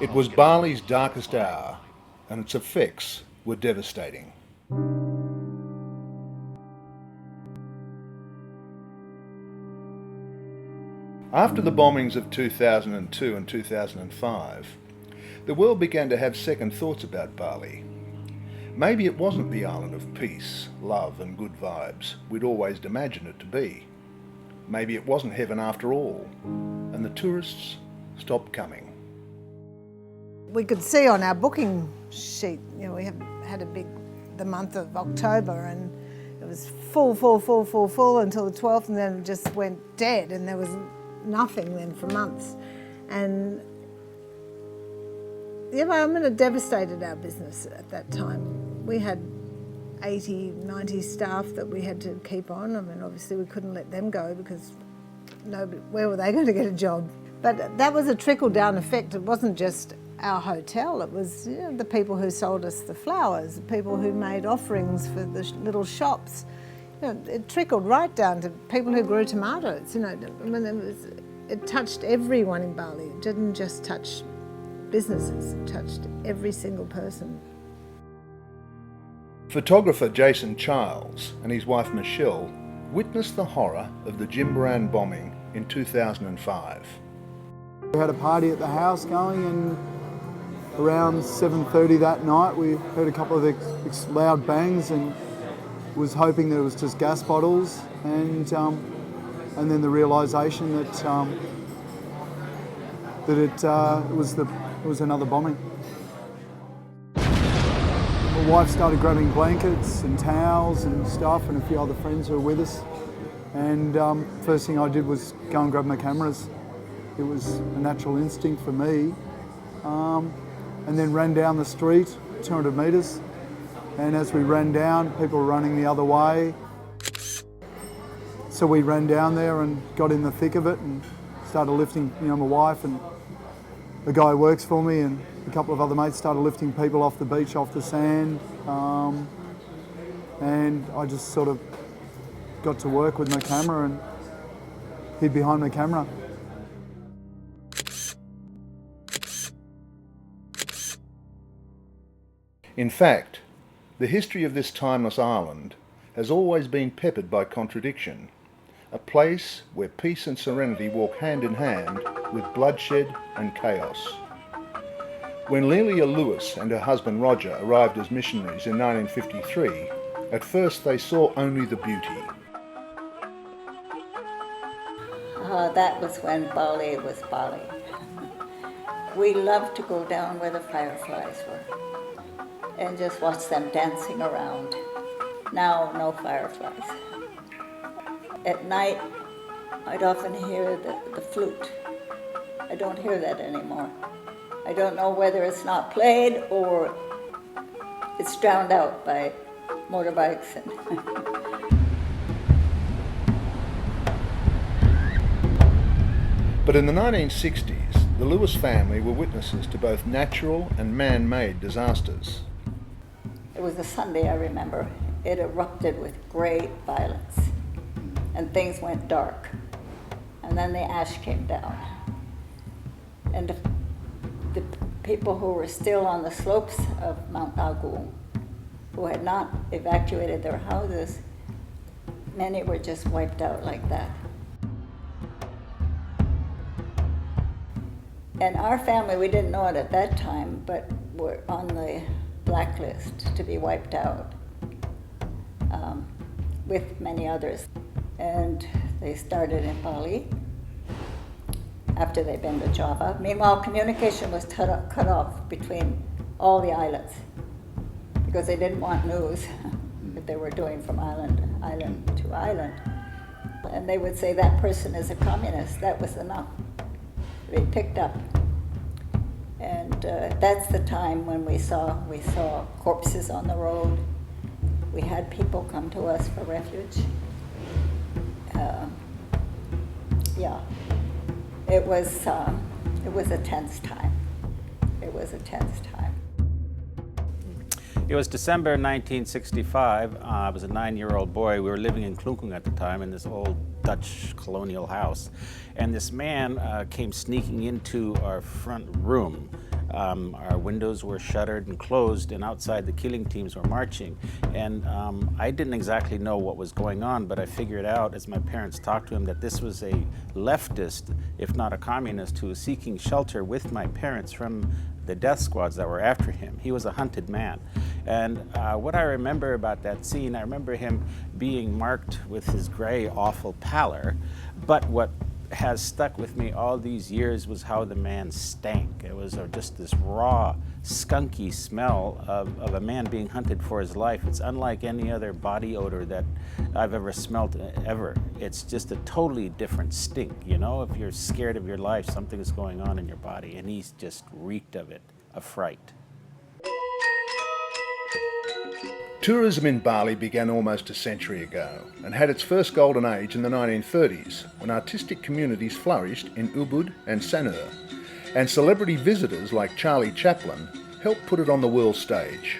It was Bali's darkest hour, and its effects were devastating. After the bombings of 2002 and 2005, the world began to have second thoughts about Bali. Maybe it wasn't the island of peace, love and good vibes we'd always imagined it to be. Maybe it wasn't heaven after all, and the tourists stopped coming. We could see on our booking sheet, we had the month of October, and it was full until the 12th, and then it just went dead, and there was nothing then for months. And it devastated our business at that time. We had 80, 90 staff that we had to keep on. Obviously we couldn't let them go because where were they going to get a job? But that was a trickle-down effect. It wasn't just our hotel, it was the people who sold us the flowers, the people who made offerings for the little shops. It trickled right down to people who grew tomatoes. It touched everyone in Bali. It didn't just touch businesses, it touched every single person. Photographer Jason Childs and his wife Michelle witnessed the horror of the Jimbaran bombing in 2005. We had a party at the house going, and around 7:30 that night we heard a couple of loud bangs and was hoping that it was just gas bottles, and then the realisation that it was another bombing. My wife started grabbing blankets and towels and stuff, and a few other friends who were with us. And first thing I did was go and grab my cameras. It was a natural instinct for me. And then ran down the street, 200 metres. And as we ran down, people were running the other way. So we ran down there and got in the thick of it and started lifting, my wife and the guy who works for me and a couple of other mates started lifting people off the beach, off the sand. And I just sort of got to work with my camera and hid behind my camera. In fact, the history of this timeless island has always been peppered by contradiction, a place where peace and serenity walk hand in hand with bloodshed and chaos. When Lelia Lewis and her husband Roger arrived as missionaries in 1953, at first they saw only the beauty. That was when Bali was Bali. We loved to go down where the fireflies were and just watch them dancing around. Now, no fireflies. At night, I'd often hear the flute. I don't hear that anymore. I don't know whether it's not played or it's drowned out by motorbikes. But in the 1960s, the Lewis family were witnesses to both natural and man-made disasters. It was a Sunday, I remember. It erupted with great violence, and things went dark. And then the ash came down. And the people who were still on the slopes of Mount Agung, who had not evacuated their houses, many were just wiped out like that. And our family, we didn't know it at that time, but were on the blacklist to be wiped out with many others. And they started in Bali after they'd been to Java. Meanwhile, communication was cut off between all the islands because they didn't want news that they were doing from island to island. And they would say that person is a communist. That was enough to be picked up. And that's the time when we saw corpses on the road. We had people come to us for refuge. It was a tense time. It was a tense time. It was December 1965. I was a 9-year-old boy. We were living in Klungkung at the time in this old Dutch colonial house. And this man came sneaking into our front room Our windows were shuttered and closed, and outside the killing teams were marching. And I didn't exactly know what was going on, but I figured out as my parents talked to him that this was a leftist, if not a communist, who was seeking shelter with my parents from the death squads that were after him. He was a hunted man. And what I remember about that scene, I remember him being marked with his gray, awful pallor, but what has stuck with me all these years was how the man stank. It was just this raw, skunky smell of a man being hunted for his life. It's unlike any other body odor that I've ever smelt ever. It's just a totally different stink, you know? If you're scared of your life, something is going on in your body, and he's just reeked of it, a fright. Tourism in Bali began almost a century ago and had its first golden age in the 1930s when artistic communities flourished in Ubud and Sanur, and celebrity visitors like Charlie Chaplin helped put it on the world stage.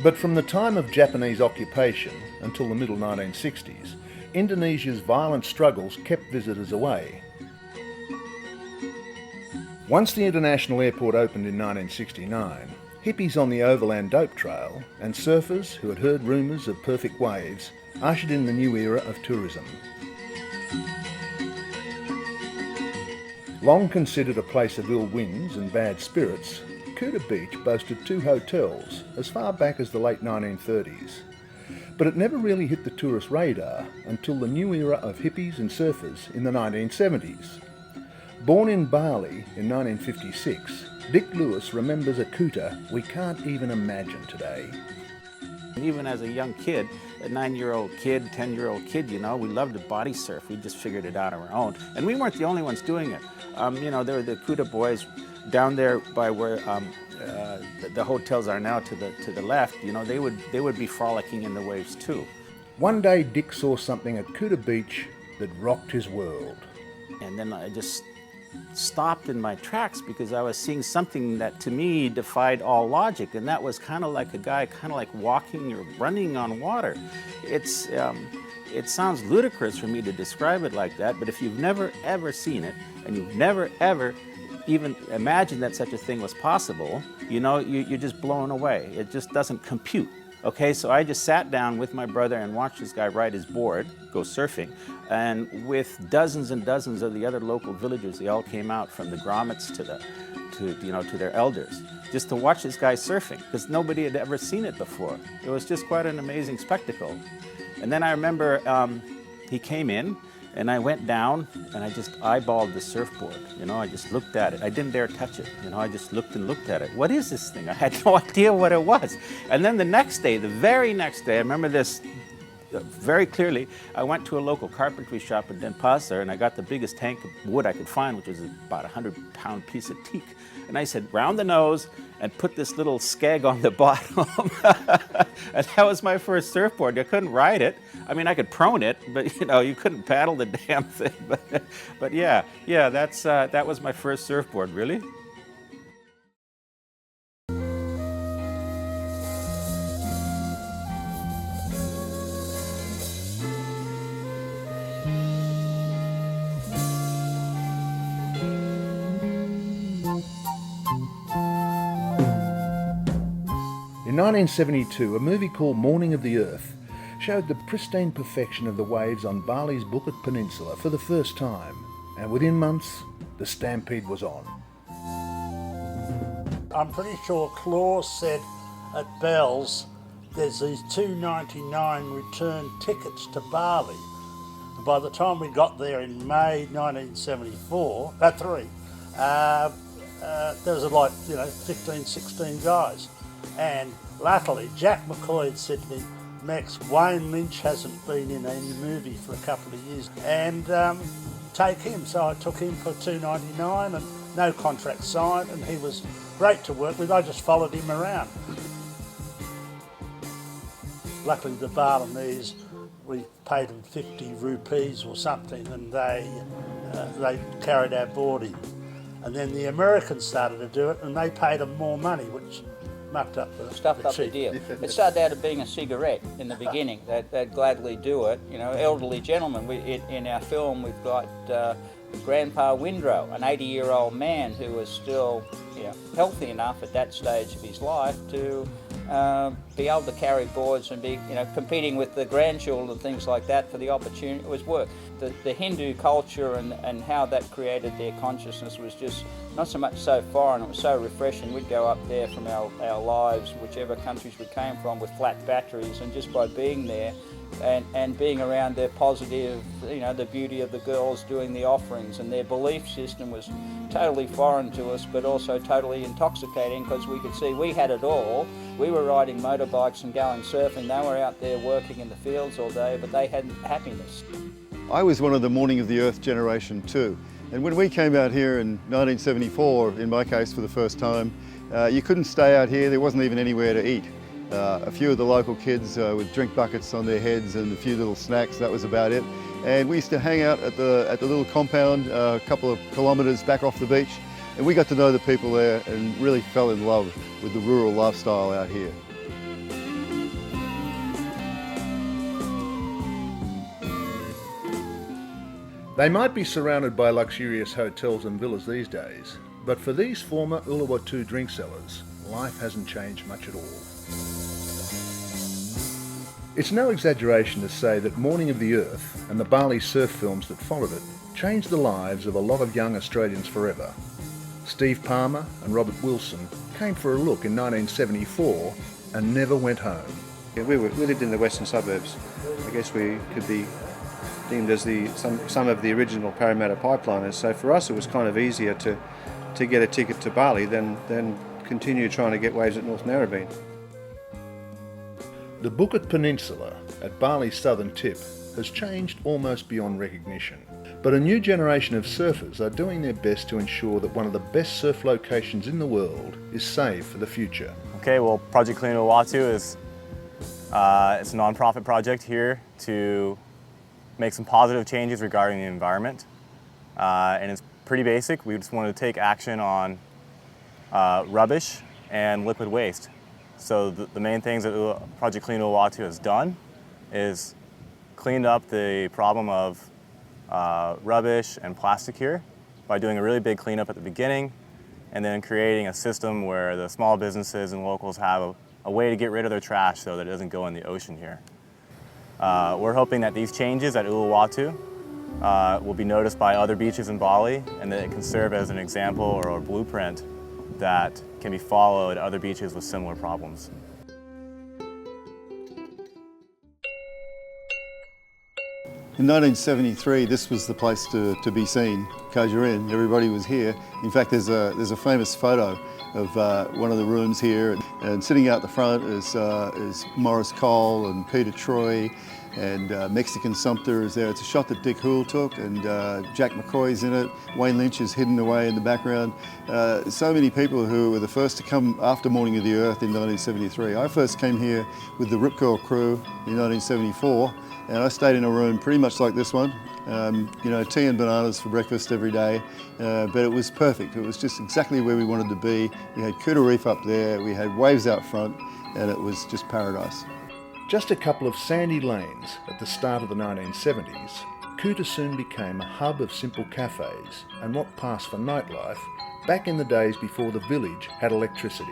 But from the time of Japanese occupation until the middle 1960s, Indonesia's violent struggles kept visitors away. Once the international airport opened in 1969, hippies on the overland dope trail and surfers who had heard rumours of perfect waves ushered in the new era of tourism. Long considered a place of ill winds and bad spirits, Kuta Beach boasted 2 hotels as far back as the late 1930s. But it never really hit the tourist radar until the new era of hippies and surfers in the 1970s. Born in Bali in 1956, Dick Lewis remembers a Kuta we can't even imagine today. Even as a young kid, a 9-year-old kid, 10-year-old kid, you know, we loved to body surf. We just figured it out on our own. And we weren't the only ones doing it. You know, there were the Kuta boys down there by where the hotels are now to the left. You know, they would be frolicking in the waves too. One day Dick saw something at Kuta Beach that rocked his world. And then I just stopped in my tracks because I was seeing something that to me defied all logic, and that was kind of like a guy kind of like walking or running on water. It sounds ludicrous for me to describe it like that, but if you've never ever seen it and you've never ever even imagined that such a thing was possible, you know, you're just blown away. It just doesn't compute. Okay, so I just sat down with my brother and watched this guy ride his board, go surfing, and with dozens and dozens of the other local villagers, they all came out from the grommets to their elders, just to watch this guy surfing, because nobody had ever seen it before. It was just quite an amazing spectacle. And then I remember he came in, and I went down, and I just eyeballed the surfboard. You know, I just looked at it. I didn't dare touch it. You know, I just looked and looked at it. What is this thing? I had no idea what it was. And then the next day, the very next day, I remember this very clearly. I went to a local carpentry shop in Denpasar, and I got the biggest tank of wood I could find, which was about a 100-pound piece of teak. And I said, round the nose, and put this little skeg on the bottom. And that was my first surfboard. I couldn't ride it. I mean, I could prone it, but you know, you couldn't paddle the damn thing. But yeah, that was my first surfboard, really. In 1972, a movie called Morning of the Earth showed the pristine perfection of the waves on Bali's Bukit Peninsula for the first time, and within months, the stampede was on. I'm pretty sure Claus said at Bell's, there's these $2.99 return tickets to Bali. And by the time we got there in May 1974, there was like, 15, 16 guys. And latterly, Jack McCoy had said to me, Max, Wayne Lynch hasn't been in any movie for a couple of years, and take him. So I took him for $2.99 and no contract signed, and he was great to work with. I just followed him around. Luckily the Balinese, we paid them 50 rupees or something, and they carried our boarding. And then the Americans started to do it, and they paid them more money, which mucked up the deal. It started out as being a cigarette in the beginning. They'd gladly do it. You know, elderly gentlemen. In our film, we've got Grandpa Windrow, an 80-year-old man who was still healthy enough at that stage of his life to be able to carry boards and be competing with the grandchildren and things like that for the opportunity. It was work. The Hindu culture and how that created their consciousness was just not so much so foreign, it was so refreshing. We'd go up there from our lives, whichever countries we came from, with flat batteries, and just by being there and being around their positive, the beauty of the girls doing the offerings, and their belief system was totally foreign to us, but also totally intoxicating, because we could see we had it all. We were riding motorbikes and going surfing. They were out there working in the fields all day, but they had happiness. I was one of the Morning of the Earth generation too. And when we came out here in 1974, in my case for the first time, you couldn't stay out here. There wasn't even anywhere to eat. A few of the local kids with drink buckets on their heads and a few little snacks, that was about it. And we used to hang out at the little compound a couple of kilometres back off the beach, and we got to know the people there and really fell in love with the rural lifestyle out here. They might be surrounded by luxurious hotels and villas these days, but for these former Uluwatu drink sellers, life hasn't changed much at all. It's no exaggeration to say that Morning of the Earth and the Bali surf films that followed it changed the lives of a lot of young Australians forever. Steve Palmer and Robert Wilson came for a look in 1974 and never went home. Yeah, we lived in the western suburbs. I guess we could be deemed as some of the original Parramatta pipeliners. So for us, it was kind of easier to get a ticket to Bali than continue trying to get waves at North Narrabeen. The Bukit Peninsula at Bali's southern tip has changed almost beyond recognition. But a new generation of surfers are doing their best to ensure that one of the best surf locations in the world is saved for the future. Okay, well, Project Clean Uluwatu is it's a non-profit project here to make some positive changes regarding the environment. And it's pretty basic. We just wanted to take action on rubbish and liquid waste. So the main things that Project Clean Uluwatu has done is cleaned up the problem of rubbish and plastic here by doing a really big cleanup at the beginning, and then creating a system where the small businesses and locals have a way to get rid of their trash so that it doesn't go in the ocean here. We're hoping that these changes at Uluwatu will be noticed by other beaches in Bali, and that it can serve as an example or a blueprint that can be followed at other beaches with similar problems. In 1973, this was the place to be seen, Kojarin. Everybody was here. In fact, there's a famous photo of one of the rooms here, and sitting out the front is Morris Cole and Peter Troy, and Mexican Sumter is there. It's a shot that Dick Hoole took, and Jack McCoy's in it. Wayne Lynch is hidden away in the background. So many people who were the first to come after Morning of the Earth in 1973. I first came here with the Rip Curl crew in 1974, and I stayed in a room pretty much like this one. Tea and bananas for breakfast every day, but it was perfect. It was just exactly where we wanted to be. We had Kuta Reef up there, we had waves out front, and it was just paradise. Just a couple of sandy lanes at the start of the 1970s, Kuta soon became a hub of simple cafes and what passed for nightlife back in the days before the village had electricity.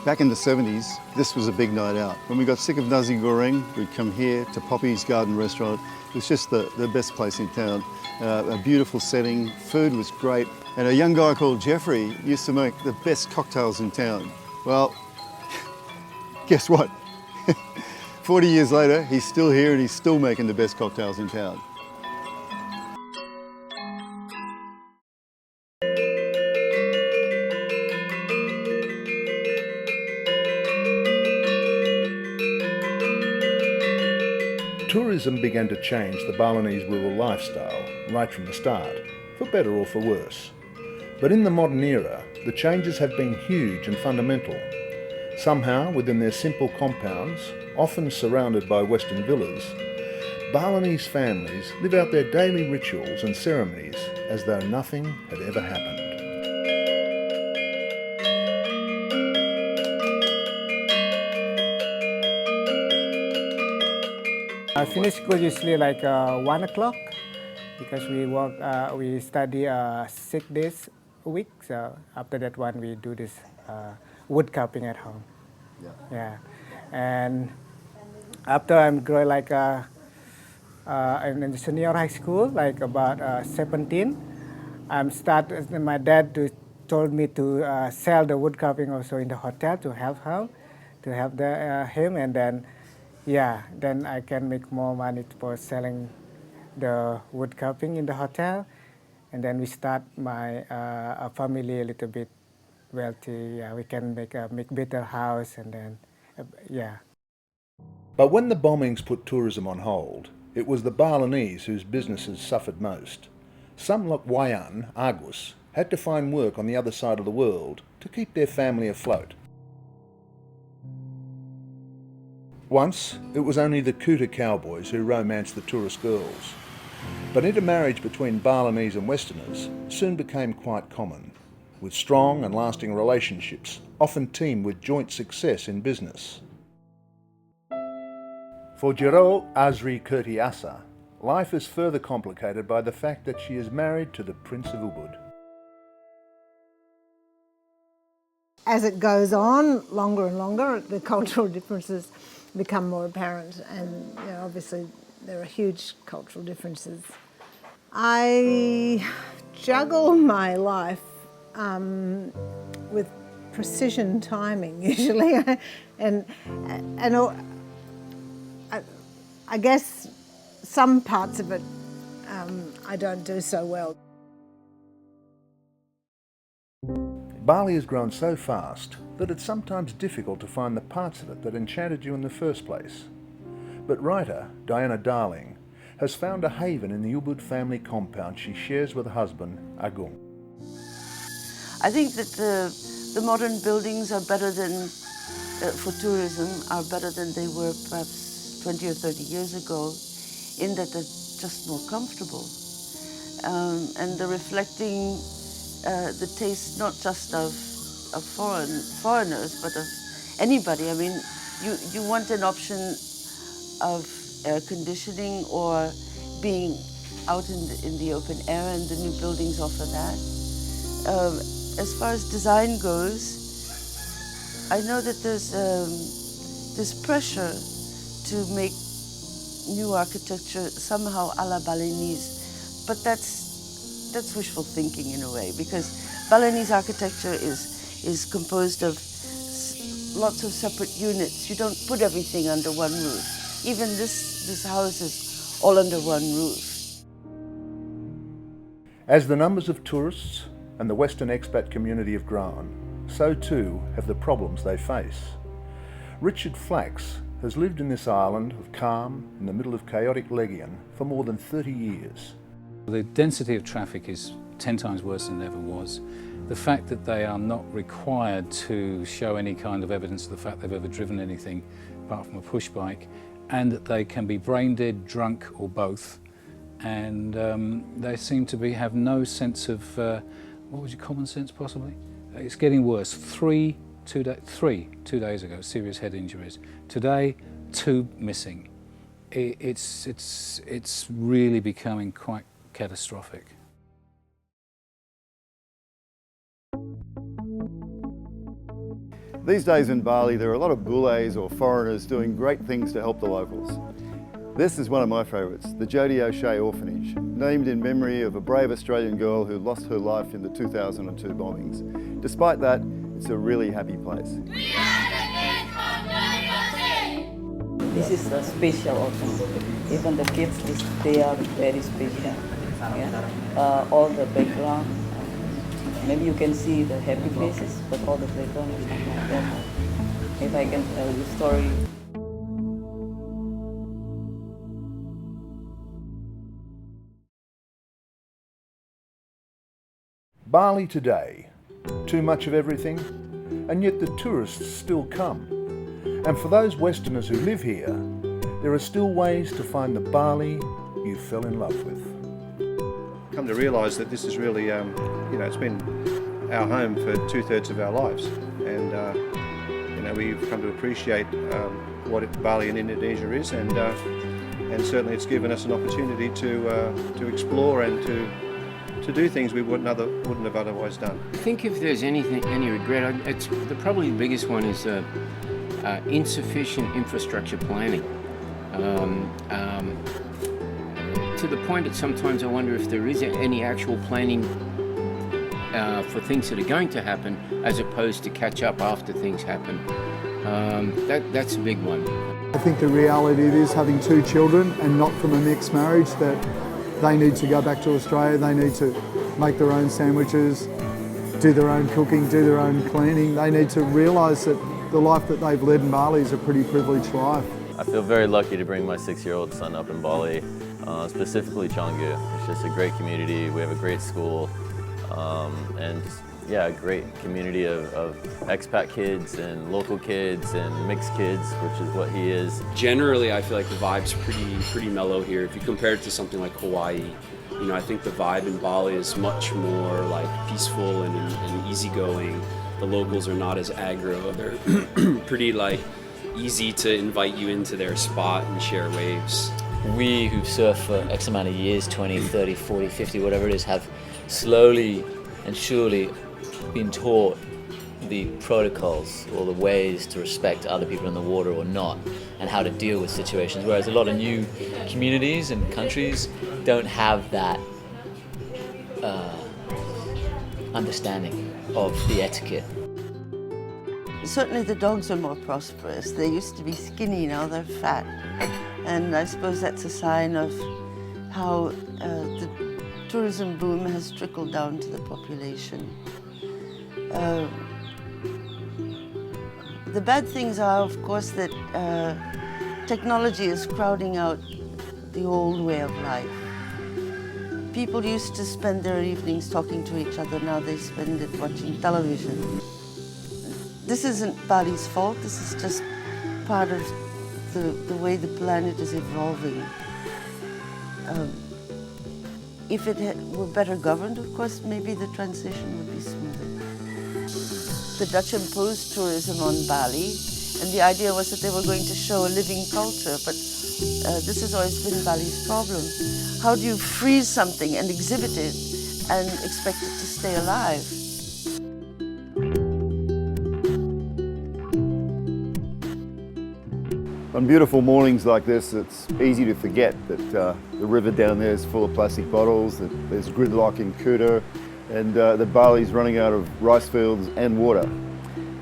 Back in the 70s, this was a big night out. When we got sick of nasi goreng, we'd come here to Poppy's Garden Restaurant. It was just the best place in town. A beautiful setting, food was great, and a young guy called Jeffrey used to make the best cocktails in town. Well, guess what? 40 years later, he's still here and he's still making the best cocktails in town. Tourism began to change the Balinese rural lifestyle right from the start, for better or for worse. But in the modern era, the changes have been huge and fundamental. Somehow, within their simple compounds, often surrounded by Western villas, Balinese families live out their daily rituals and ceremonies as though nothing had ever happened. I finish school usually like 1 o'clock because we study 6 days a week. So after that one, we do this wood carving at home. Yeah. And after I'm growing like in senior high school, like about 17, my dad told me to sell the wood carving also in the hotel to help him, and then then I can make more money for selling the wood carving in the hotel, and then we start my family a little bit wealthy. Yeah, we can make better house, and then But when the bombings put tourism on hold, it was the Balinese whose businesses suffered most. Some like Wayan, Agus, had to find work on the other side of the world to keep their family afloat. Once, it was only the Kuta cowboys who romanced the tourist girls. But intermarriage between Balinese and Westerners soon became quite common, with strong and lasting relationships often teamed with joint success in business. For Jero Azri Kurtiasa, life is further complicated by the fact that she is married to the Prince of Ubud. As it goes on, longer and longer, the cultural differences become more apparent, and obviously there are huge cultural differences. I juggle my life with precision timing usually, and I guess some parts of it I don't do so well. Bali has grown so fast that it's sometimes difficult to find the parts of it that enchanted you in the first place. But writer Diana Darling has found a haven in the Ubud family compound she shares with her husband, Agung. I think that the modern buildings are better than, for tourism, are better than they were perhaps 20 or 30 years ago, in that they're just more comfortable. And they're reflecting the taste not just of foreigners, but of anybody. I mean, you want an option of air conditioning or being out in the open air, and the new buildings offer that. As far as design goes, I know that there's this pressure to make new architecture somehow a la Balinese, but that's wishful thinking in a way, because Balinese architecture is composed of lots of separate units. You don't put everything under one roof. Even this house is all under one roof. As the numbers of tourists and the Western expat community have grown, so too have the problems they face. Richard Flax has lived in this island of calm in the middle of chaotic Legion for more than 30 years. The density of traffic is 10 times worse than it ever was. The fact that they are not required to show any kind of evidence of the fact they've ever driven anything apart from a push bike, and that they can be brain dead, drunk, or both, and they seem to have no sense of, what was your common sense possibly? It's getting worse. 2 days ago, serious head injuries. Today, 2 missing. It's really becoming quite catastrophic. These days in Bali, there are a lot of boules or foreigners doing great things to help the locals. This is one of my favourites, the Jodie O'Shea Orphanage, named in memory of a brave Australian girl who lost her life in the 2002 bombings. Despite that, it's a really happy place. This is a special orphanage. Even the kids, they are very special. Yeah? All the background, maybe you can see the happy faces, but all the background is not like that. If I can tell you a story. Bali today, too much of everything, and yet the tourists still come. And for those Westerners who live here, there are still ways to find the Bali you fell in love with. Come to realise that this is really, it's been our home for 2/3 of our lives, and we've come to appreciate what Bali in Indonesia is, and and certainly it's given us an opportunity to explore and to do things we wouldn't have otherwise done. I think if there's any regret, probably the biggest one is insufficient infrastructure planning. To the point that sometimes I wonder if there is any actual planning for things that are going to happen, as opposed to catch up after things happen. That's a big one. I think the reality it is having 2 children and not from a mixed marriage, that they need to go back to Australia, they need to make their own sandwiches, do their own cooking, do their own cleaning. They need to realise that the life that they've led in Bali is a pretty privileged life. I feel very lucky to bring my 6-year-old son up in Bali, specifically Panga. It's just a great community, we have a great school, and yeah, a great community of expat kids and local kids and mixed kids, which is what he is. Generally, I feel like the vibe's pretty mellow here. If you compare it to something like Hawaii, you know, I think the vibe in Bali is much more like peaceful and easygoing. The locals are not as aggro. They're pretty like easy to invite you into their spot and share waves. We who've surfed for X amount of years, 20, 30, 40, 50, whatever it is, have slowly and surely been taught the protocols or the ways to respect other people in the water or not, and how to deal with situations, whereas a lot of new communities and countries don't have that understanding of the etiquette. Certainly the dogs are more prosperous. They used to be skinny, now they're fat. And I suppose that's a sign of how the tourism boom has trickled down to the population. The bad things are, of course, that technology is crowding out the old way of life. People used to spend their evenings talking to each other, now they spend it watching television. This isn't Bali's fault, this is just part of the way the planet is evolving. If it were better governed, of course, maybe the transition would be smoother. The Dutch imposed tourism on Bali, and the idea was that they were going to show a living culture, but this has always been Bali's problem. How do you freeze something and exhibit it and expect it to stay alive? On beautiful mornings like this, it's easy to forget that the river down there is full of plastic bottles, that there's gridlock in Kuta, and that Bali's running out of rice fields and water.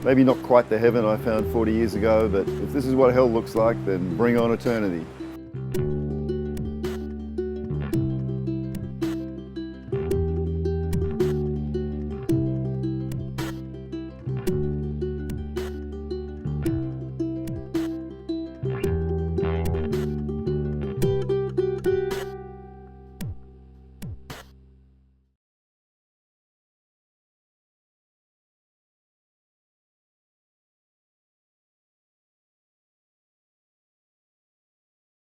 Maybe not quite the heaven I found 40 years ago, but if this is what hell looks like, then bring on eternity.